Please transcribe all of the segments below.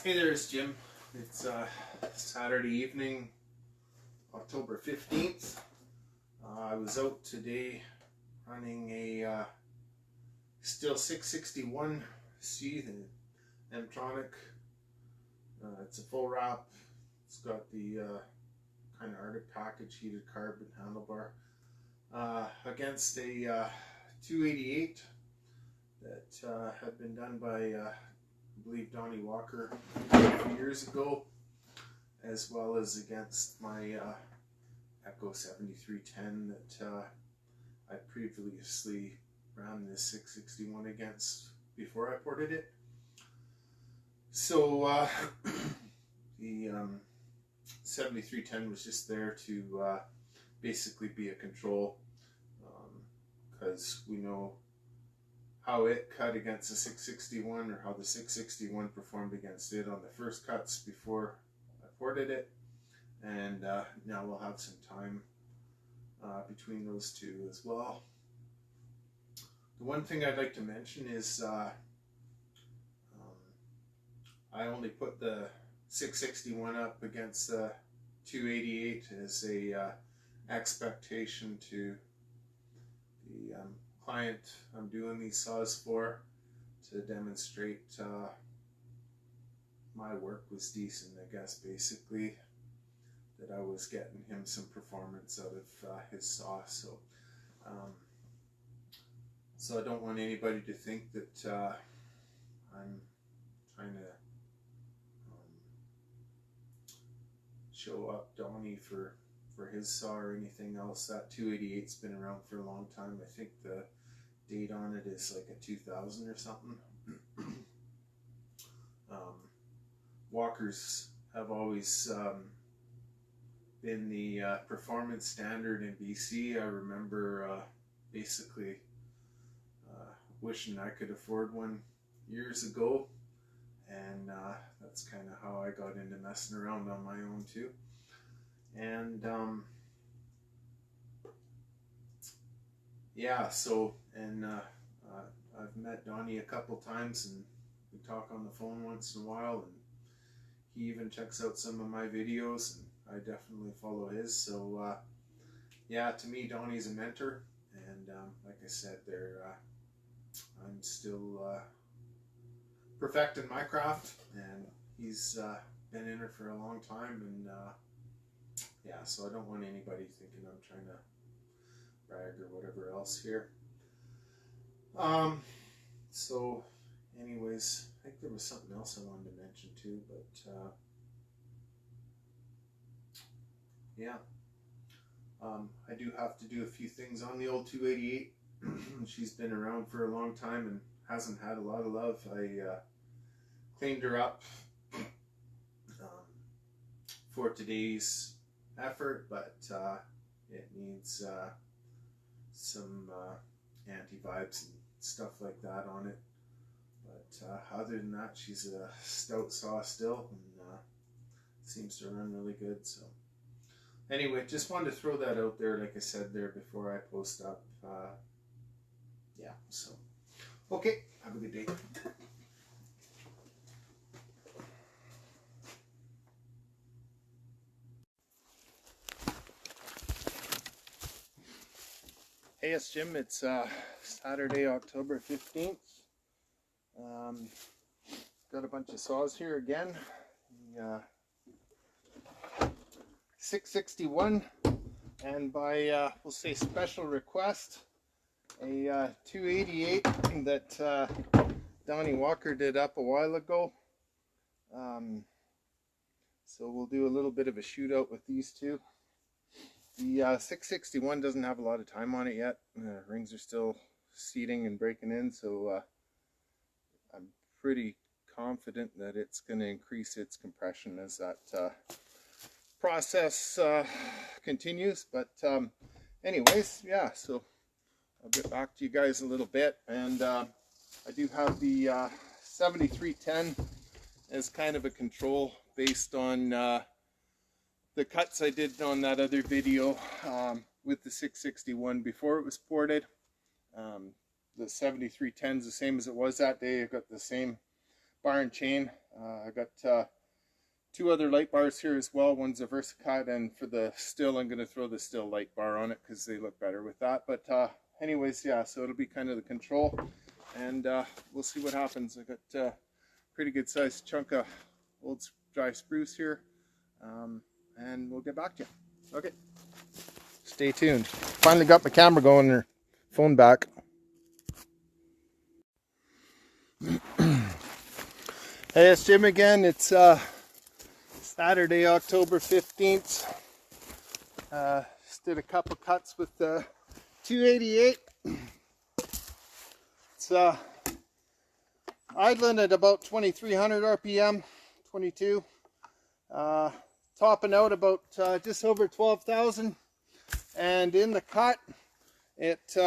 Hey there, it's Jim. It's Saturday evening, October 15th. I was out today running a Stihl 661C, the M-tronic. It's a full wrap. It's got the kind of Arctic package heated carbon handlebar against a 288 that had been done by I believe Donny Walker a few years ago, as well as against my Echo 7310 that I previously ran this 661 against before I ported it. So the 7310 was just there to basically be a control, because we know how it cut against the 661, or how the 661 performed against it on the first cuts before I ported it. And now we'll have some time between those two as well. The one thing I'd like to mention is I only put the 661 up against the 288 as a expectation to the client I'm doing these saws for, to demonstrate my work was decent, I guess, basically, that I was getting him some performance out of his saw. So so I don't want anybody to think that I'm trying to show up Donny for his saw or anything else. That 288's been around for a long time. I think the date on it is like a 2000 or something. Walkers have always been the performance standard in BC. I remember basically wishing I could afford one years ago, and that's kind of how I got into messing around on my own too. And yeah, so, and I've met Donny a couple times, and we talk on the phone once in a while, and he even checks out some of my videos, and I definitely follow his. So yeah, to me, Donny's a mentor, and like I said, I'm still perfecting my craft, and he's been in it for a long time, and yeah, so I don't want anybody thinking I'm trying to brag or whatever else here. So anyways, I think there was something else I wanted to mention too, but yeah, I do have to do a few things on the old 288. She's been around for a long time and hasn't had a lot of love. I cleaned her up for today's effort, but it needs some anti-vibes and stuff like that on it. But other than that, she's a stout saw still, and seems to run really good. So anyway, just wanted to throw that out there, like I said there before I post up. Yeah, so okay, have a good day. Hey, it's Jim. It's Saturday, October 15th. Got a bunch of saws here again. The 661, and by we'll say special request, a 288 that Donny Walker did up a while ago. So we'll do a little bit of a shootout with these two. The 661 doesn't have a lot of time on it yet. Rings are still seating and breaking in, so I'm pretty confident that it's going to increase its compression as that process continues. But anyways, yeah, so I'll get back to you guys a little bit. And I do have the 7310 as kind of a control based on the cuts I did on that other video with the 661 before it was ported. The 7310 is the same as it was that day. I've got the same bar and chain. I got 2 other light bars here as well. One's a VersaCut, and for the Stihl, I'm going to throw the Stihl light bar on it because they look better with that. But anyways, yeah, so it'll be kind of the control, and we'll see what happens. I got a pretty good sized chunk of old dry spruce here, and we'll get back to you. Okay, stay tuned. Finally got my camera going, or phone back. Hey, it's Jim again. It's Saturday, October 15th. Just did a couple cuts with the 288. It's idling at about 2300 RPM, 22. Topping out about just over 12,000. And in the cut, it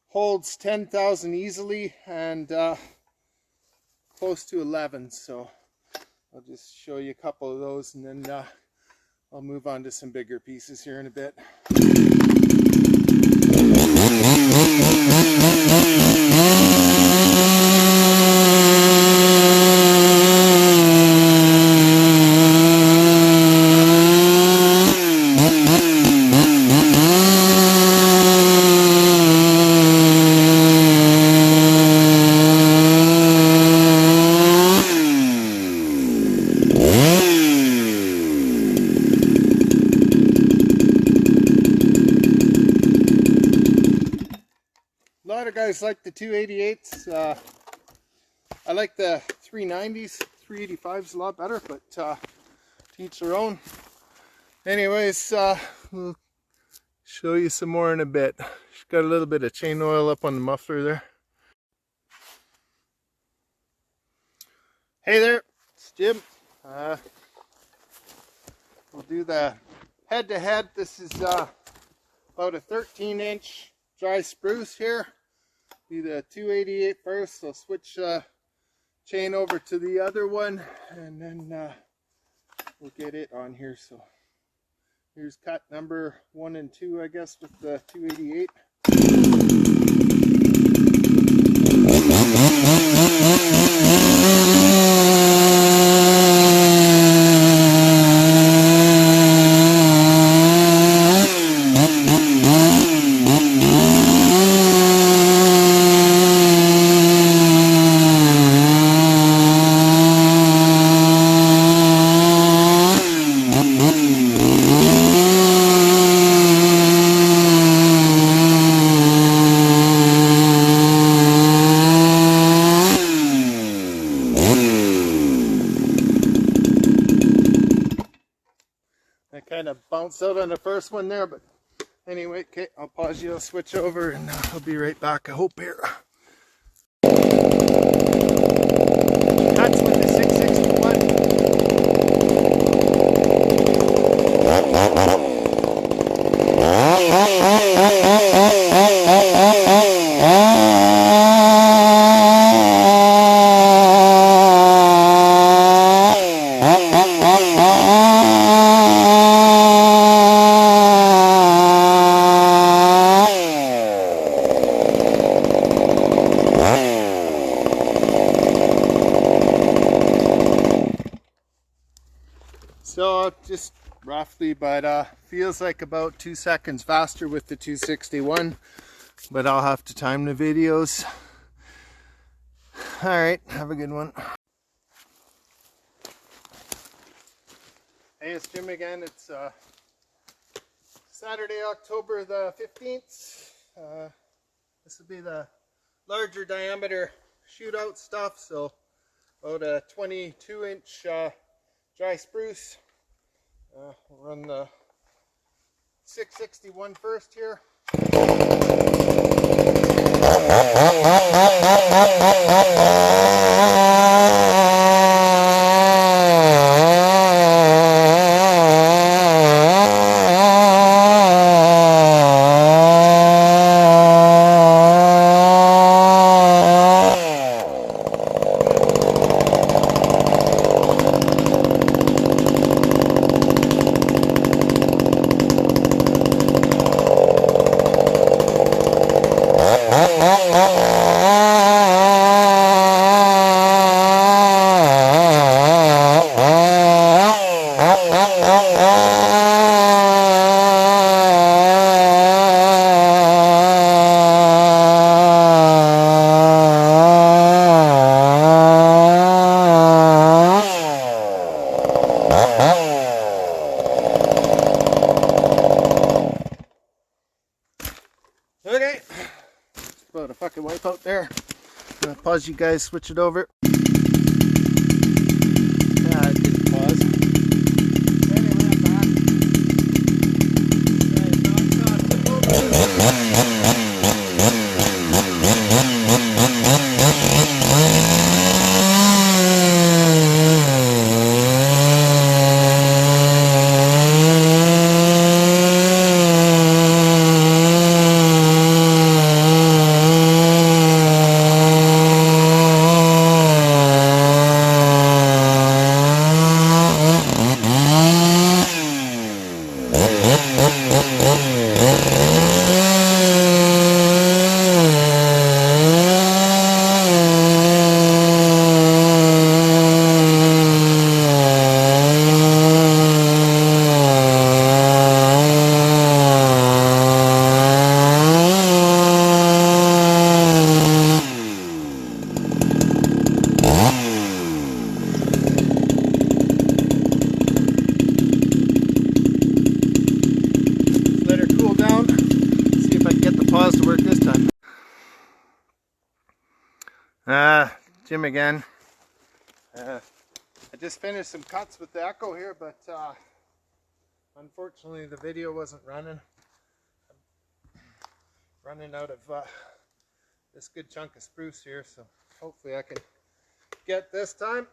holds 10,000 easily, and close to 11. So I'll just show you a couple of those, and then I'll move on to some bigger pieces here in a bit. A lot of guys like the 288s. I like the 390s. 385's a lot better, but to each their own. Anyways, we'll show you some more in a bit. She's got a little bit of chain oil up on the muffler there. Hey there, it's Jim. We'll do the head-to-head. This is about a 13-inch dry spruce here. Do the 288 first. I'll switch chain over to the other one, and then we'll get it on here. So here's cut number 1 and 2, I guess, with the 288. Kind of bounced out on the first one there, but anyway, okay, I'll pause you, I'll switch over, and I'll be right back, I hope, here. Cuts with the 661. So just roughly, but feels like about 2 seconds faster with the 261, but I'll have to time the videos. All right, have a good one. Hey, it's Jim again. It's Saturday, October the 15th. This will be the larger diameter shootout stuff, so about a 22-inch dry spruce. We'll run the 661 first here. about a fucking wipeout there. I'm gonna pause you guys, switch it over. Yeah, I didn't pause. Anyway, I'm back. Jim again. I just finished some cuts with the Echo here, but unfortunately the video wasn't running. I'm running out of this good chunk of spruce here, so hopefully I can get this time.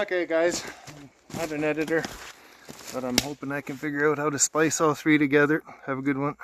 Okay guys, I'm not an editor, but I'm hoping I can figure out how to splice all three together. Have a good one.